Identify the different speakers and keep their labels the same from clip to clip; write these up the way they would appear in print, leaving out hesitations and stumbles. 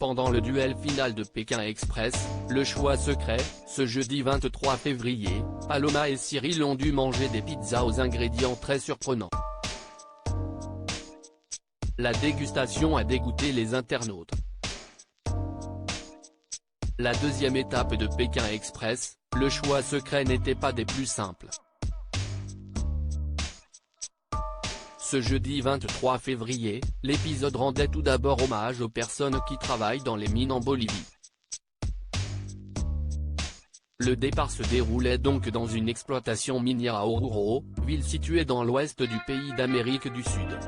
Speaker 1: pendant le duel final de Pékin Express, le choix secret, ce jeudi 23 février, Paloma et Cyril ont dû manger des pizzas aux ingrédients très surprenants. La dégustation a dégoûté les internautes. La deuxième étape de Pékin Express, le choix secret n'était pas des plus simples. Ce jeudi 23 février, l'épisode rendait tout d'abord hommage aux personnes qui travaillent dans les mines en Bolivie. Le départ se déroulait donc dans une exploitation minière à Oruro, ville située dans l'ouest du pays d'Amérique du Sud.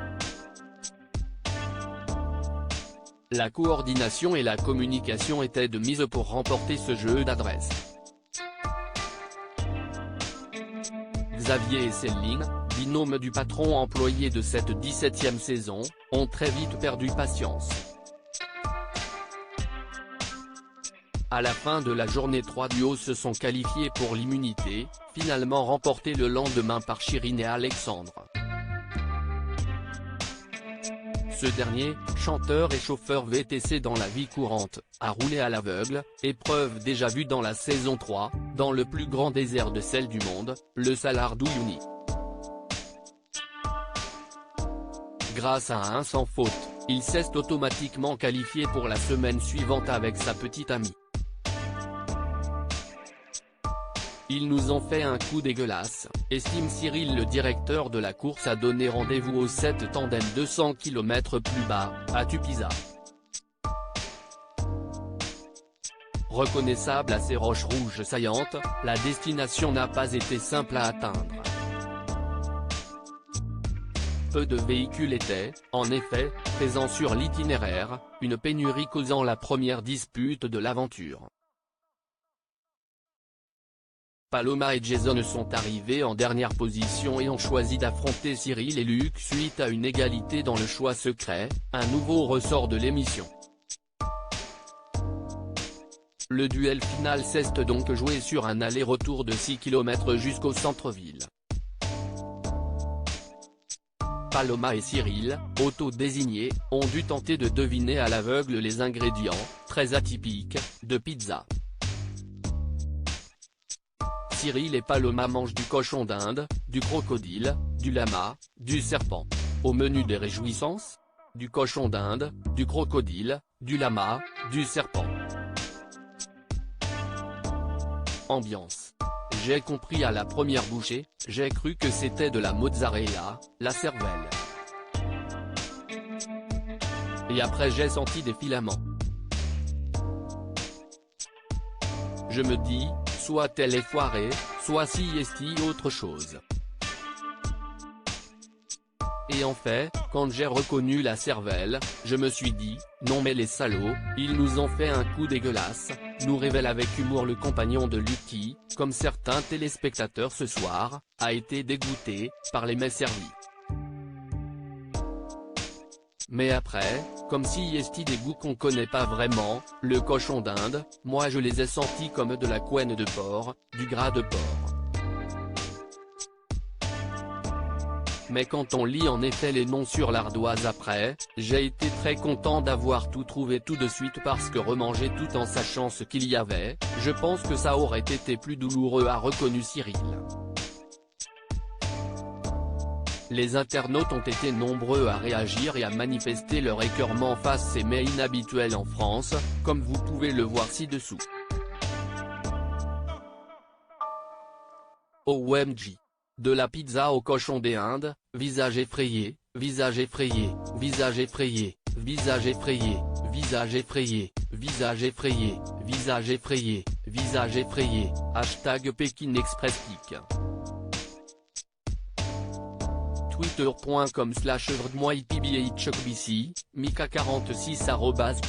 Speaker 1: La coordination et la communication étaient de mise pour remporter ce jeu d'adresse. Xavier et Céline, binôme du patron employé de cette 17e saison, ont très vite perdu patience. À la fin de la journée, 3 duos se sont qualifiés pour l'immunité, finalement remportée le lendemain par Chirine et Alexandre. Ce dernier, chanteur et chauffeur VTC dans la vie courante, a roulé à l'aveugle, épreuve déjà vue dans la saison 3, dans le plus grand désert de sel du monde, le Salar d'Uyuni. Grâce à un sans faute, il s'est automatiquement qualifié pour la semaine suivante avec sa petite amie. Ils nous ont fait un coup dégueulasse, estime Cyril. Le directeur de la course a donné rendez-vous au 7 tandem 200 km plus bas, à Tupiza. Reconnaissable à ses roches rouges saillantes, la destination n'a pas été simple à atteindre. Peu de véhicules étaient, en effet, présents sur l'itinéraire, une pénurie causant la première dispute de l'aventure. Paloma et Jason sont arrivés en dernière position et ont choisi d'affronter Cyril et Luc suite à une égalité dans le choix secret, un nouveau ressort de l'émission. Le duel final s'est donc joué sur un aller-retour de 6 km jusqu'au centre-ville. Paloma et Cyril, auto-désignés, ont dû tenter de deviner à l'aveugle les ingrédients, très atypiques, de pizza. Cyril et Paloma mangent du cochon d'Inde, du crocodile, du lama, du serpent. Au menu des réjouissances, du cochon d'Inde, du crocodile, du lama, du serpent. Ambiance. J'ai compris à la première bouchée, j'ai cru que c'était de la mozzarella, la cervelle. Et après j'ai senti des filaments. Je me dis, soit elle est foirée, soit si est autre chose. Et en fait, quand j'ai reconnu la cervelle, je me suis dit, non mais les salauds, ils nous ont fait un coup dégueulasse, nous révèle avec humour le compagnon de Luc qui, comme certains téléspectateurs ce soir, a été dégoûté par les mets servis. Mais après, comme si est des goûts qu'on connaît pas vraiment, le cochon d'Inde, moi je les ai sentis comme de la couenne de porc, du gras de porc. Mais quand on lit en effet les noms sur l'ardoise après, j'ai été très content d'avoir tout trouvé tout de suite parce que remanger tout en sachant ce qu'il y avait, je pense que ça aurait été plus douloureux, a reconnu Cyril. Les internautes ont été nombreux à réagir et à manifester leur écœurement face ces mets inhabituels en France, comme vous pouvez le voir ci-dessous. OMG. De la pizza au cochon des Indes, visage effrayé, visage effrayé, visage effrayé, visage effrayé, visage effrayé, visage effrayé, visage effrayé, visage effrayé, hashtag Pékin Express Pic. Twitter.com/VrdmoiPBHBC, Mika46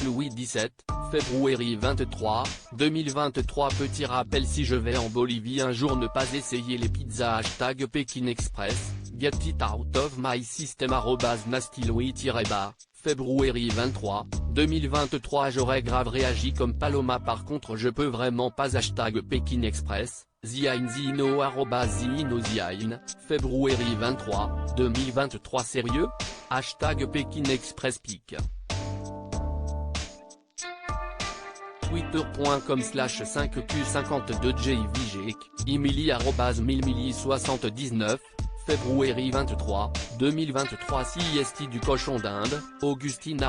Speaker 1: @Louis17, février 23, 2023. Petit rappel, si je vais en Bolivie un jour, ne pas essayer les pizzas hashtag Pékin Express, get it out of my system @NastyLouis-bas, février 23, 2023. J'aurais grave réagi comme Paloma, par contre je peux vraiment pas hashtag Pékin Express. Ziainzino @Zinoziain, février 23, 2023. Sérieux? Hashtag Pékin Express Pic. twitter.com/5q52jvgic, Emily@100079, février 23, 2023 CIST du cochon d'Inde, Augustine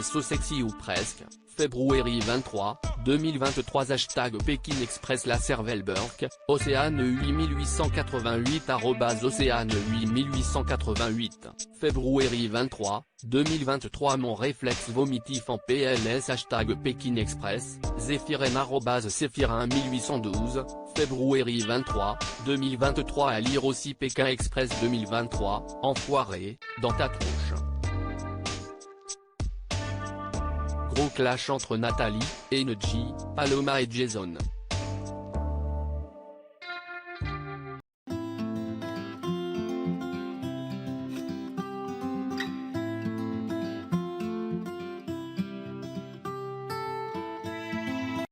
Speaker 1: @SoSexy ou presque, février 23, 2023 Hashtag Pékin Express La Cervelle Burke, Océane 8888 Océane 8888, février 23, 2023 Mon réflexe vomitif en PLS Hashtag Pékin Express, Zéphirin @Zéphirin 1812, février 23, 2023 à lire aussi Pékin Express 2023, enfoiré, dans ta tronche. Gros clash entre Nathalie, Energy, Paloma et Jason.